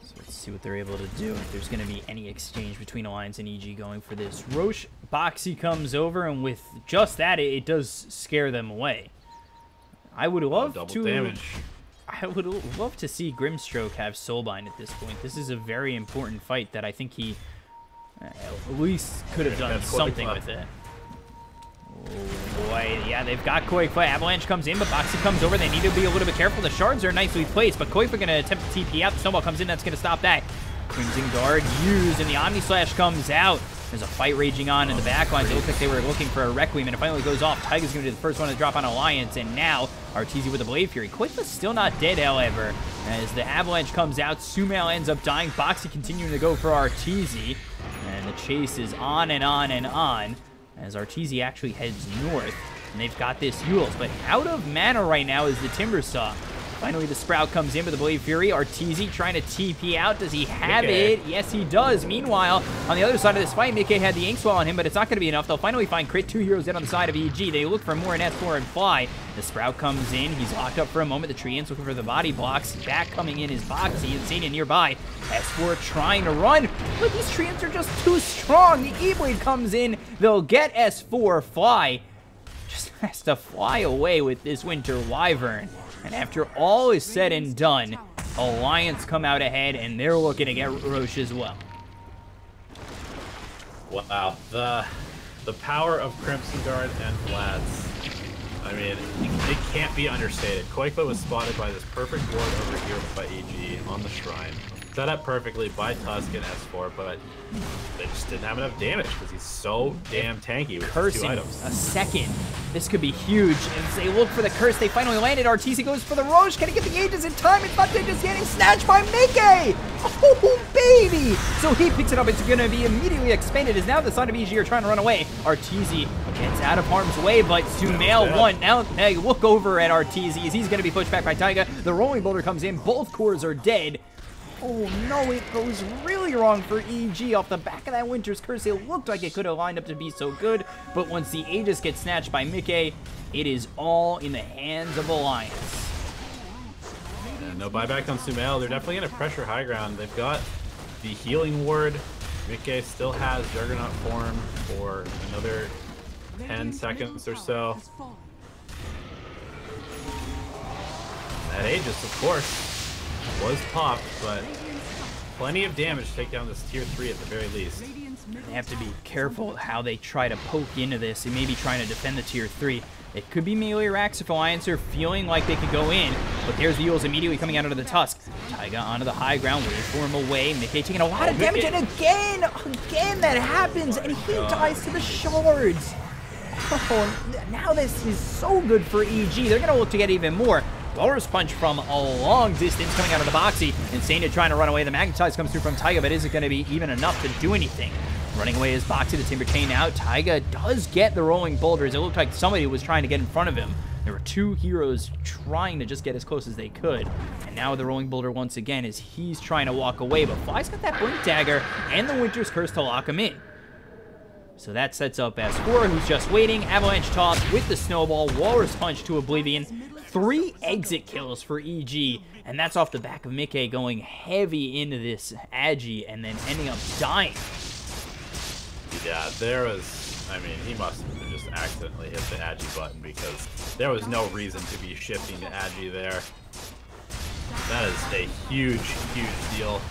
So let's see what they're able to do. If there's going to be any exchange between Alliance and EG going for this. Roche, Boxy comes over, and with just that, it does scare them away. I would love double damage. I would love to see Grimstroke have Soulbind at this point. This is a very important fight that I think he at least could have done something with it. Oh boy, yeah, they've got Koikba. Avalanche comes in, but Boxy comes over. They need to be a little bit careful. The shards are nicely placed, but Koikba going to attempt to TP out. The snowball comes in, that's going to stop that. Crimson Guard used, and the Omni Slash comes out. There's a fight raging on in the backlines. It looks like they were looking for a Requiem, and it finally goes off. Taiga's going to be the first one to drop on Alliance, and now Arteezy with a Blade Fury. Koikba's still not dead, however. As the Avalanche comes out, Sumail ends up dying. Boxy continuing to go for Arteezy, and the chase is on and on and on as Arteezy actually heads north, and they've got this Yules. But out of mana right now is the Timbersaw. Finally, the Sprout comes in with the Blade Fury. Arteezy trying to TP out. Does he have it? Yes, he does. Meanwhile, on the other side of this fight, Mickey had the Inkswell on him, but it's not going to be enough. They'll finally find Crit. 2 heroes dead on the side of EG. They look for more in S4 and Fly. The Sprout comes in. He's locked up for a moment. The Treants looking for the body blocks. Back coming in is Boxy. Insania nearby. S4 trying to run, but these Treants are just too strong. The E-Blade comes in. They'll get S4. Fly just has to fly away with this Winter Wyvern. And after all is said and done, Alliance come out ahead, and they're looking to get Roche as well. Wow, the power of Crimson Guard and Vlad's. I mean, it can't be understated. Koikba was spotted by this perfect ward over here by EG on the Shrine. Set up perfectly by Tusk and S4, but they just didn't have enough damage because he's so damn tanky with his 2 items. A second. This could be huge. As they look for the curse, they finally landed. Arteezy goes for the Roche. Can he get the Aegis in time? It's not just getting snatched by Mickey. Oh, baby. So he picks it up. It's going to be immediately expended as now the side of EG are trying to run away. Arteezy gets out of harm's way, but Sumail won. Now they look over at Arteezy as he's going to be pushed back by Taiga. The Rolling Boulder comes in. Both cores are dead. Oh no, it goes really wrong for EG off the back of that Winter's Curse. It looked like it could have lined up to be so good, but once the Aegis gets snatched by Mickey, it is all in the hands of Alliance. And no buyback on Sumail. They're definitely going to pressure high ground. They've got the healing ward. Mickey still has Juggernaut form for another 10 seconds or so. That Aegis, of course, was popped, but plenty of damage to take down this tier 3 at the very least. They have to be careful how they try to poke into this and maybe trying to defend the tier 3. It could be melee racks if Alliance are feeling like they could go in, but there's the Yules immediately coming out of the Tusk. Taiga onto the high ground, waveform away. Mickey taking a lot of damage, and again that happens, and he dies to the shards. Oh, now this is so good for EG. They're going to look to get even more. Walrus Punch from a long distance coming out of the Boxy. Insania trying to run away. The Magnetize comes through from Taiga, but isn't going to be even enough to do anything. Running away is Boxy, the Timber Chain out. Taiga does get the Rolling Boulders. It looked like somebody was trying to get in front of him. There were 2 heroes trying to just get as close as they could. And now the Rolling Boulder once again as he's trying to walk away, but Fly's got that Blink Dagger and the Winter's Curse to lock him in. So that sets up S4, who's just waiting. Avalanche Toss with the Snowball. Walrus Punch to Oblivion. 3 exit kills for EG, and that's off the back of Mickey going heavy into this Agi and then ending up dying. Yeah, there was, I mean, he must have just accidentally hit the Agi button because there was no reason to be shifting to Agi there. That is a huge, huge deal.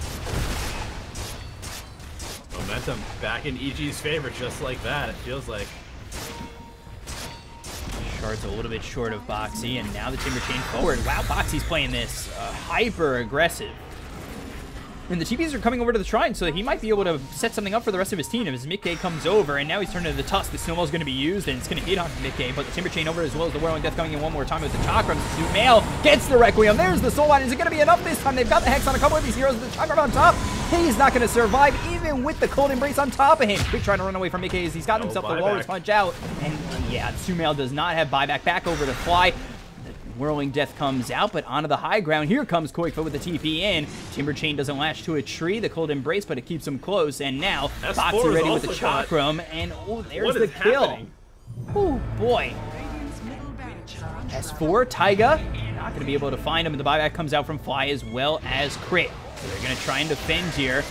Momentum back in EG's favor just like that, it feels like. Shards a little bit short of Boxy, and now the Timber Chain forward. Wow, Boxy's playing this hyper aggressive. And the TPs are coming over to the Shrine, so he might be able to set something up for the rest of his team as Mickey comes over, and now he's turned into the Tusk. The Snowball's going to be used, and it's going to hit on Mickey, but the Timber Chain over as well as the Whirling Death coming in one more time with the Chakram. Sumail gets the Requiem. There's the Soul Line. Is it going to be enough this time? They've got the Hex on a couple of these heroes with the Chakram on top. He's not going to survive, even with the Cold Embrace on top of him. Quick trying to run away from Mickey as he's got himself the Walrus Punch out. And yeah, Sumail does not have buyback back over to fly. Whirling Death comes out, but onto the high ground. Here comes Koikfa with the TP in. Timber Chain doesn't lash to a tree. The Cold Embrace, but it keeps him close. And now, Boxy ready with the Chakram. And oh, there's the kill. Oh, boy. S4, Taiga. Not going to be able to find him. And the buyback comes out from Fly as well as Crit. So they're going to try and defend here.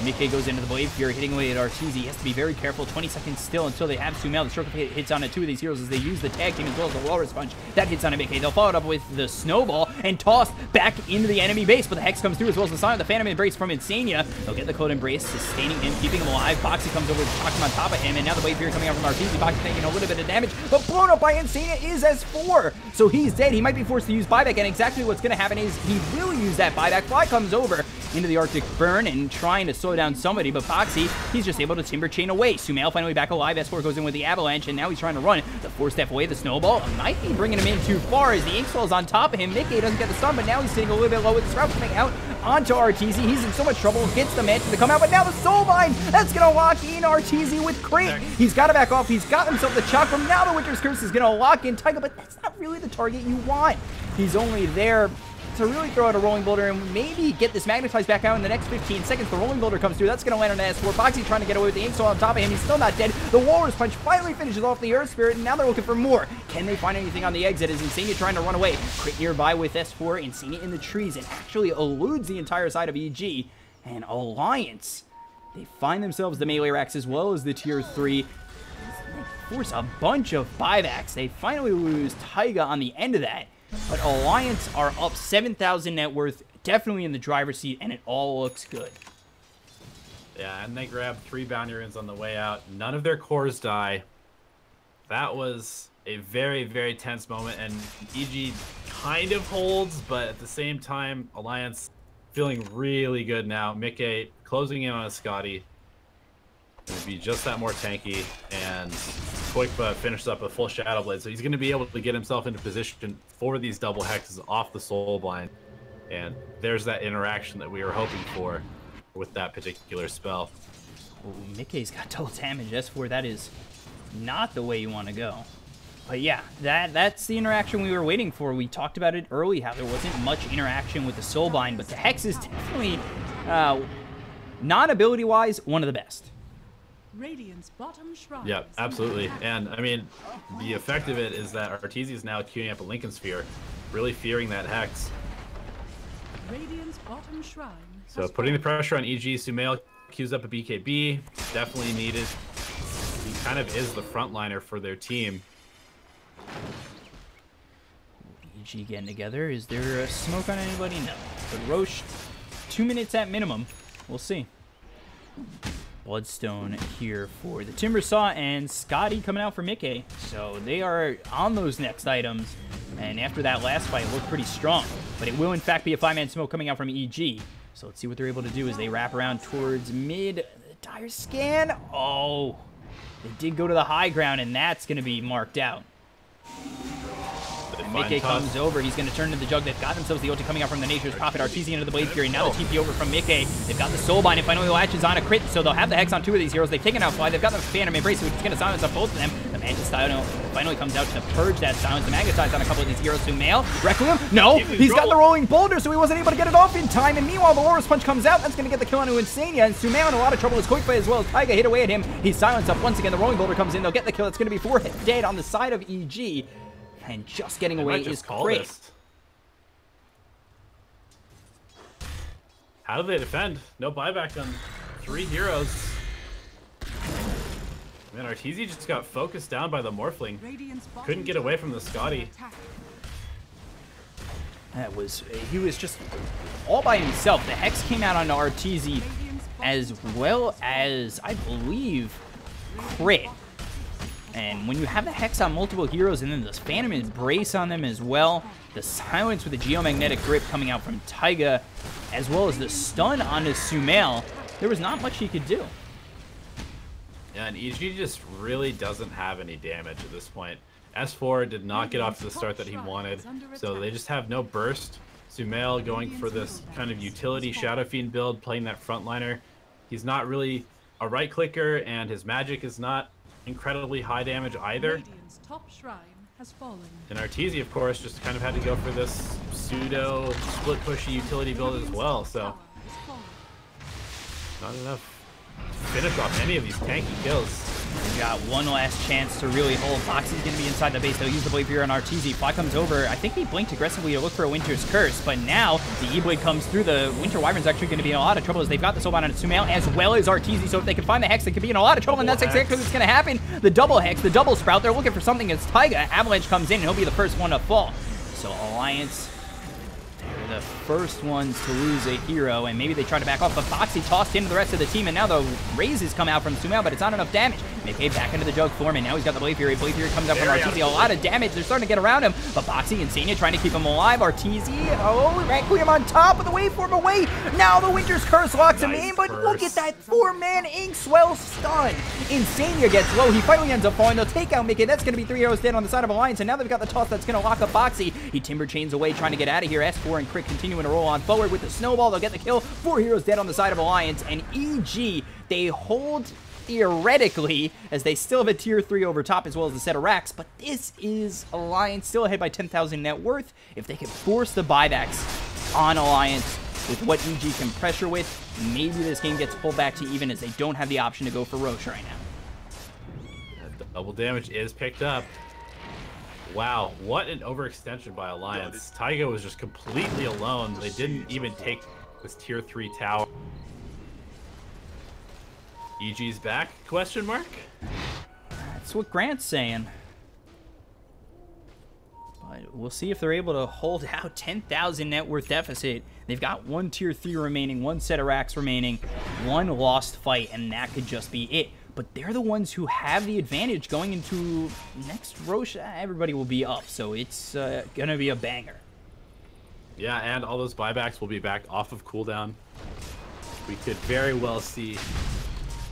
Mickey goes into the Blade Fury, hitting away at Arteezy. He has to be very careful. 20 seconds still until they have Sumail. The Stroke of Hit hits on two of these heroes as they use the tag team as well as the Walrus Punch. That hits on a Mickey. They'll follow it up with the Snowball and toss back into the enemy base. But the Hex comes through as well as the Sign of the Phantom Embrace from Insania. They'll get the Cold Embrace, sustaining him, keeping him alive. Boxy comes over with Chakram on top of him. And now the Blade Fury coming out from Arteezy. Boxy taking a little bit of damage, but blown up by Insania is S4. So he's dead. He might be forced to use buyback. And exactly what's going to happen is he will use that buyback. Fly comes over into the Arctic Burn and trying to slow down somebody, but Boxy, he's just able to Timber Chain away. Sumail finally back alive. S4 goes in with the Avalanche, and now he's trying to run the 4-step away. The Snowball might be bringing him in too far as the Inkswell's on top of him. Mickey doesn't get the stun, but now he's sitting a little bit low with the Sprout coming out onto Arteezy. He's in so much trouble, gets the Mansion to come out, but now the Soul Mine, that's going to lock in Arteezy with Crit. He's got to back off. He's got himself the Chakram. Now the Winter's Curse is going to lock in Taiga, but that's not really the target you want. He's only there to really throw out a Rolling Boulder and maybe get this Magnetized back out in the next 15 seconds. The Rolling Boulder comes through. That's going to land on S4. Boxy trying to get away with the Inkswell on top of him. He's still not dead. The Walrus Punch finally finishes off the Earth Spirit, and now they're looking for more. Can they find anything on the exit? Is Insania trying to run away? Crit nearby with S4. Insania in the trees and actually eludes the entire side of EG. And Alliance, they find themselves the melee racks as well as the tier 3. Force a bunch of buybacks. They finally lose Taiga on the end of that. But Alliance are up 7,000 net worth, definitely in the driver's seat, and it all looks good. Yeah, and they grab 3 bounty runes on the way out. None of their cores die. That was a very, very tense moment, and EG kind of holds, but at the same time, Alliance feeling really good now. Mickey closing in on a Scotty. Going to be just that more tanky, and Koikfa finishes up a full Shadow Blade, so he's going to be able to get himself into position for these double hexes off the Soul Blind, and there's that interaction that we were hoping for with that particular spell. Ooh, Mickey's got double damage. S4, that is not the way you want to go. But yeah, that's the interaction we were waiting for. We talked about it early, how there wasn't much interaction with the Soul Bind, but the Hex is definitely, non-ability-wise, one of the best. Radiant's bottom shrine. Yeah, absolutely. And I mean, the effect of it is that Arteezy is now queuing up a Lincoln Sphere, really fearing that Hex. Radiant's bottom shrine. So putting the pressure on EG, Sumail queues up a BKB, definitely needed. He kind of is the frontliner for their team. EG getting together. Is there a smoke on anybody? No. But Roche, 2 minutes at minimum. We'll see. Bloodstone here for the Timbersaw, and Scotty coming out for Mickey. So they are on those next items, and after that last fight, it looked pretty strong. But it will, in fact, be a 5-man smoke coming out from EG. So let's see what they're able to do as they wrap around towards mid. Dire Scan. Oh, they did go to the high ground, and that's going to be marked out. Mickey comes over. He's going to turn to the Jug. They've got themselves the ulti coming out from the Nature's Prophet. Arteezy into the Blade Fury. Now the TP over from Mickey. They've got the Soul Bind. It finally latches on a crit, so they'll have the Hex on 2 of these heroes. They've taken out Fly. They've got the Phantom Embrace, which is going to silence up both of them. The Mantis Style finally comes out to purge that silence. The Magnetize on a couple of these heroes. Sumail. Requiem. No, he's got the Rolling Boulder, so he wasn't able to get it off in time. And meanwhile, the Walrus Punch comes out. That's going to get the kill on Insania. And Sumail in a lot of trouble as Koikfa as well as Taiga hit away at him. He's silenced up once again. The Rolling Boulder comes in. They'll get the kill. It's going to be 4 dead on the side of EG. And just getting away is Crit. How do they defend? No buyback on 3 heroes. Man, Arteezy just got focused down by the Morphling. Couldn't get away from the Scotty. He was just all by himself. The Hex came out on And when you have the Hex on multiple heroes and then this Phantom Embrace on them as well, the silence with the Geomagnetic Grip coming out from Taiga, as well as the stun onto Sumail, there was not much he could do. Yeah, and EG just really doesn't have any damage at this point. S4 did not get off to the start that he wanted, so they just have no burst. Sumail going for this kind of utility Shadow Fiend build, playing that frontliner. He's not really a right clicker, and his magic is not incredibly high damage either. Radiant's top shrine has fallen. And Arteezy, of course, just kind of had to go for this pseudo split pushy utility build as well, so not enough to finish off any of these tanky kills. We got one last chance to really hold. Foxy's going to be inside the base. They'll use the Blade here on Arteezy. Fly comes over. I think he blinked aggressively to look for a Winter's Curse, but now the E-Blade comes through. The Winter Wyvern's actually going to be in a lot of trouble as they've got the Soulbound on Sumail as well as Arteezy, so if they can find the Hex, they could be in a lot of trouble, and that's exactly what's going to happen. The double Hex, the double Sprout, they're looking for something as Taiga. Avalanche comes in, and he'll be the first one to fall. So Alliance, the first ones to lose a hero, and maybe they try to back off, but Foxy tossed into the rest of the team, and now the raises come out from Sumail, but it's not enough damage. Nikkei back into the Jug form, and now he's got the Blade Fury. Blade Fury comes out from Arteezy. A lot of damage. They're starting to get around him, but Foxy and Sanya trying to keep him alive. Arteezy, oh, Requiem on top of the waveform away. Now the Winter's Curse locks him in, but look at that 4-man Inkswell stun. Insania gets low. He finally ends up falling. They'll take out Mickey. That's going to be 3 heroes dead on the side of Alliance, and now they've got the toss that's going to lock up Foxy. He Timber Chains away, trying to get out of here. S4 and Crit continuing to roll on forward with the Snowball. They'll get the kill. 4 heroes dead on the side of Alliance, and EG, they hold theoretically, as they still have a tier 3 over top as well as a set of racks, but this is Alliance still ahead by 10,000 net worth. If they can force the buybacks on Alliance with what EG can pressure with, maybe this game gets pulled back to even, as they don't have the option to go for Roche right now. The double damage is picked up. Wow, what an overextension by Alliance. Taiga was just completely alone. They didn't even take this tier 3 tower. EG's back? Question mark? That's what Grant's saying. But we'll see if they're able to hold out 10,000 net worth deficit. They've got 1 tier 3 remaining, 1 set of racks remaining, 1 lost fight, and that could just be it. But they're the ones who have the advantage going into next Roche. Everybody will be up, so it's going to be a banger. Yeah, and all those buybacks will be back off of cooldown. We could very well see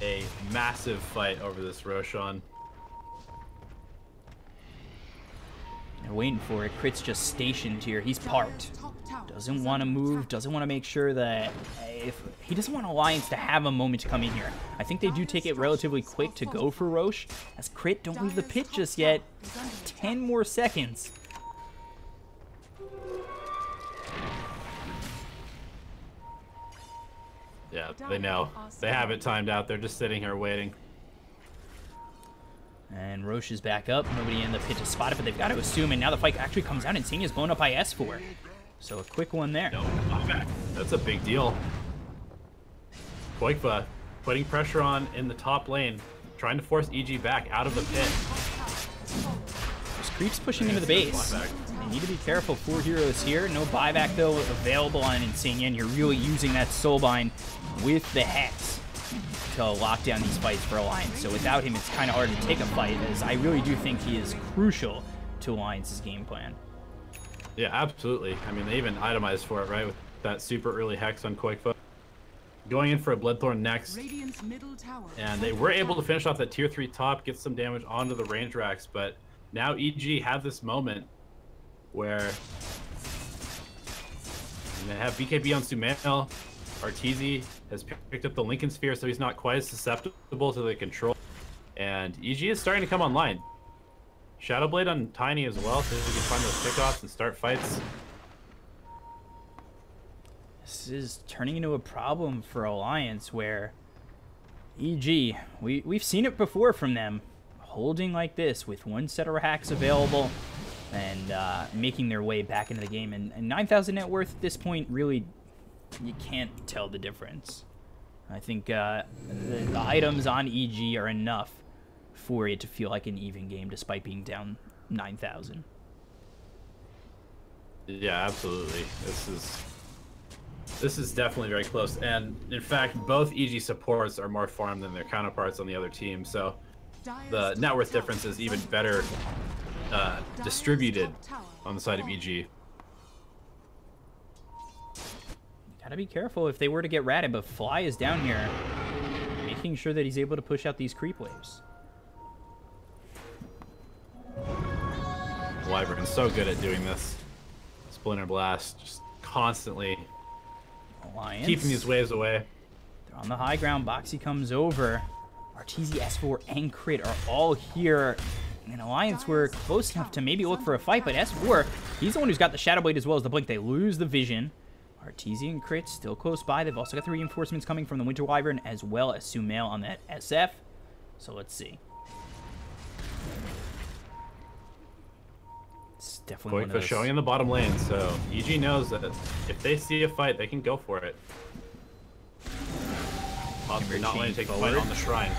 a massive fight over this Roshan. They're waiting for it. Crit's just stationed here. He's parked. Doesn't want to move. Doesn't want to make sure that if he doesn't want Alliance to have a moment to come in here. I think they do take it relatively quick to go for Roche. As Crit don't leave the pit just yet. 10 more seconds. Yeah, they know. They have it timed out. They're just sitting here waiting. And Roche is back up. Nobody in the pit to spot it, but they've got to assume. And now the fight actually comes out, and Sanya's blown up by S4. So a quick one there. No, that's a big deal. Koikva putting pressure on in the top lane, trying to force EG back out of the pit. There's creeps pushing into the base. They need to be careful. 4 heroes here. No buyback, though, available on Insania, and you're really using that Soulbind with the Hex to lock down these fights for Alliance. So without him, it's kind of hard to take a fight, as I really do think he is crucial to Alliance's game plan. Yeah, absolutely. I mean, they even itemized for it, right? With that super early Hex on Koikva. Going in for a Bloodthorn next. And they were able to finish off that tier 3 top, get some damage onto the range racks, but now EG have this moment where they have BKB on Sumail. Arteezy has picked up the Lincoln Sphere, so he's not quite as susceptible to the control. And EG is starting to come online. Shadowblade on Tiny as well, so he can find those pickoffs and start fights. This is turning into a problem for Alliance, where EG, we've seen it before from them, holding like this with 1 set of hacks available and making their way back into the game. And 9,000 net worth at this point, really, you can't tell the difference. I think the items on EG are enough for it to feel like an even game, despite being down 9,000. Yeah, absolutely. This is definitely very close. And in fact, both EG supports are more farmed than their counterparts on the other team. So the net worth difference is even better distributed on the side of EG. Gotta be careful if they were to get ratted, but Fly is down here, making sure that he's able to push out these creep waves. Wyvern's so good at doing this. Splinter Blast, just constantly Alliance. keeping these waves away. They're on the high ground. Boxy comes over. Arteezy, S4, and Crit are all here. And Alliance were close enough to maybe look for a fight, but S4, he's the one who's got the Shadow Blade as well as the Blink. They lose the vision. Arteezy and Crit still close by. They've also got the reinforcements coming from the Winter Wyvern as well as Sumail on that SF. So let's see. It's definitely one of those. showing in the bottom lane, so EG knows that if they see a fight, they can go for it. Possibly not letting take a fight on the shrine.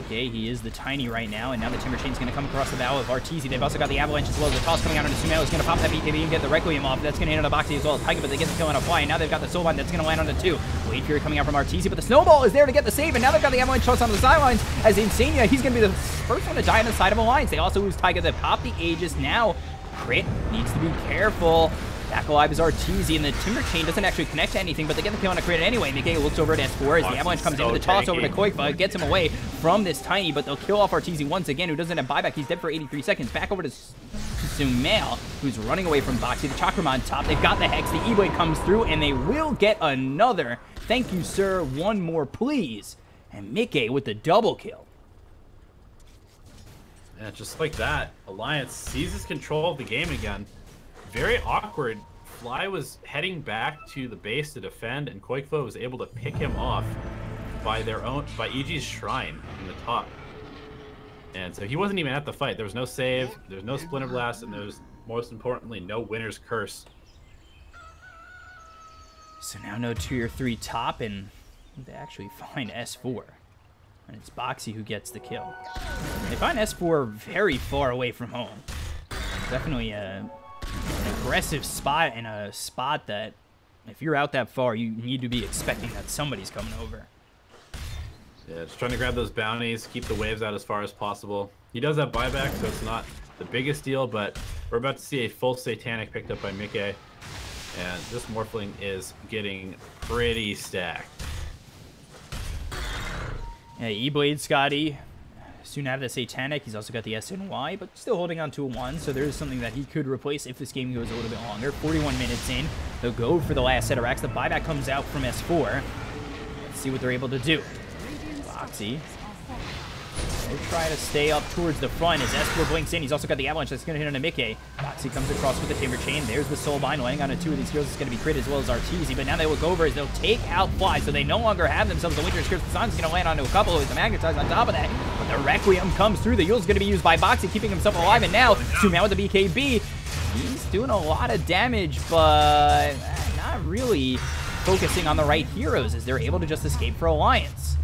Okay, he is the Tiny right now, and now the Timber Chain's going to come across the bow of Arteezy. They've also got the Avalanche as well as the toss coming out into Sumail. Is going to pop that BKB and get the Requiem off. That's going to hit on the Boxy as well as Tiger, but they get the kill on a Fly, and now they've got the Soulbind that's going to land on the 2. Blade Fury coming out from Arteezy, but the Snowball is there to get the save, and now they've got the Avalanche toss on the sidelines as Insania. He's going to be the first one to die on the side of Alliance. They also lose Tiger. They pop the Aegis now. Crit needs to be careful. Back alive is Arteezy, and the Timber Chain doesn't actually connect to anything, but they get the kill on a Crit anyway. Nikkei looks over at S4 as the Avalanche comes in with the toss over to Koifa, gets him away from this Tiny, but they'll kill off Arteezy once again, who doesn't have buyback. He's dead for 83 seconds. Back over to Sumail, who's running away from Boxy. The Chakrama on top. They've got the Hex. The E-Blade comes through, and they will get another. Thank you, sir. One more, please. And Nikkei with the double kill. Yeah, just like that, Alliance seizes control of the game again. Very awkward. Fly was heading back to the base to defend, and Koikfo was able to pick him off by EG's shrine in the top. And so he wasn't even at the fight. There was no save, there was no Splinter Blast, and there was, most importantly, no Winner's Curse. So now no 2 or 3 top, and they actually find S4. And it's Boxy who gets the kill. They find S4 very far away from home. Definitely an aggressive spot, and a spot that if you're out that far, you need to be expecting that somebody's coming over. Yeah, just trying to grab those bounties, keep the waves out as far as possible. He does have buyback, so it's not the biggest deal, but we're about to see a full Satanic picked up by Mickey, and this Morphling is getting pretty stacked. Yeah, E-Blade Scotty soon out of the Satanic. He's also got the SNY, but still holding on to a 1, so there is something that he could replace if this game goes a little bit longer. 41 minutes in. They'll go for the last set of racks. The buyback comes out from S4. Let's see what they're able to do. Boxy. They try to stay up towards the front as S4 blinks in. He's also got the Avalanche that's going to hit on a Mickey. Boxy comes across with the Timber Chain. There's the Soulbind laying on a 2 of these heroes. It's going to be Crit as well as Arteezy, but now they look over as they'll take out Fly, so they no longer have themselves the Winter's Curse. The Sun's going to land onto a couple with the Magnetize on top of that, but the Requiem comes through. The Yule's going to be used by Boxy, keeping himself alive, and now Sumail with the BKB. He's doing a lot of damage, but not really focusing on the right heroes as they're able to just escape for Alliance.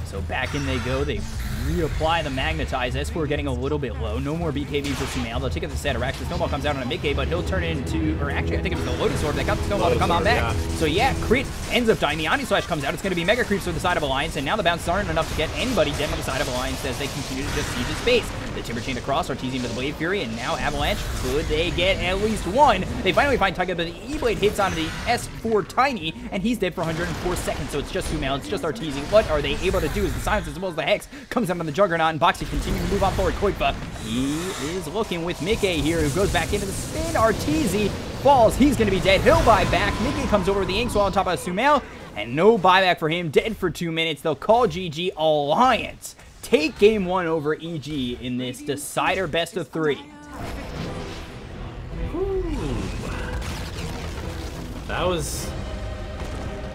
So back in they go. They reapply the Magnetize. S4 getting a little bit low. No more BKB for Sumail. They'll take it to Satirax. The Snowball comes out on a Mickey, but he'll turn it into, or actually I think it was the Lotus Orb that got the Snowball to come on back. Yeah. So yeah, Crit ends up dying. The Omni Slash comes out. It's going to be Mega Creeps to the side of Alliance, and now the bounces aren't enough to get anybody dead on the side of Alliance as they continue to just siege his base. The Timber Chain across, Arteezy into the Blade Fury, and now Avalanche. Could they get at least 1? They finally find Tiger, but the E-Blade hits onto the S4 Tiny, and he's dead for 104 seconds, so it's just Sumail, it's just Arteezy. What are they able to do as the Silence as well as the Hex comes out on the Juggernaut, and Boxy continues to move on forward. Koifa, he is looking with Mickey here, who goes back into the spin. Arteezy falls, he's going to be dead. He'll buy back. Mickey comes over to the Inkswell on top of Sumail, and no buyback for him. Dead for 2 minutes. They'll call GG. Alliance take game 1 over EG in this decider best of 3. That was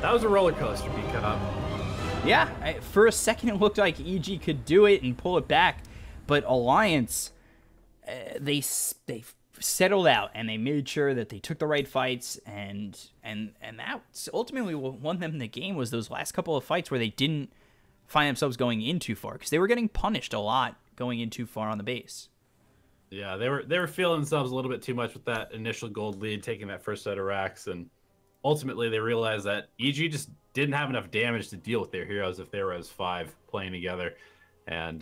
a roller coaster, B-Cup. Yeah, for a second it looked like EG could do it and pull it back, but Alliance, they settled out and they made sure that they took the right fights, and that's ultimately what won them the game, was those last couple of fights where they didn't find themselves going in too far, because they were getting punished a lot going in too far on the base. Yeah, they were feeling themselves a little bit too much with that initial gold lead, taking that first set of racks, and ultimately they realized that EG just didn't have enough damage to deal with their heroes if they were as 5 playing together, and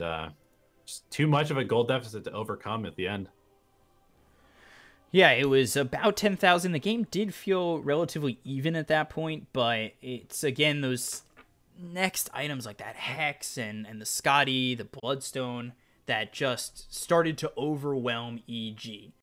just too much of a gold deficit to overcome at the end. Yeah, it was about 10,000. The game did feel relatively even at that point, but it's, again, those next items like that Hex and the Scotty, the Bloodstone, that just started to overwhelm EG.